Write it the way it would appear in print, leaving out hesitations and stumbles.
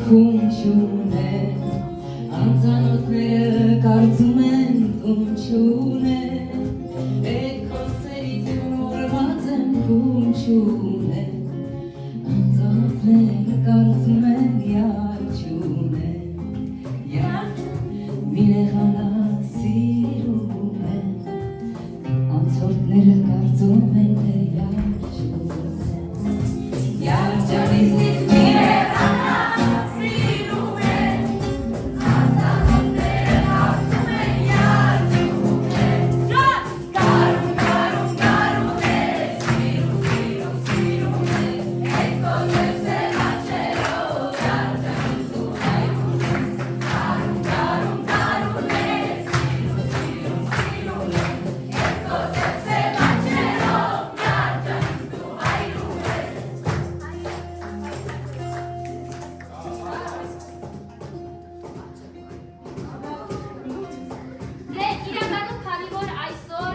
թվում չունեն, անծանոթները կարծում են թվում չունեն, էդ խոսերից յուրված են թվում չունեն,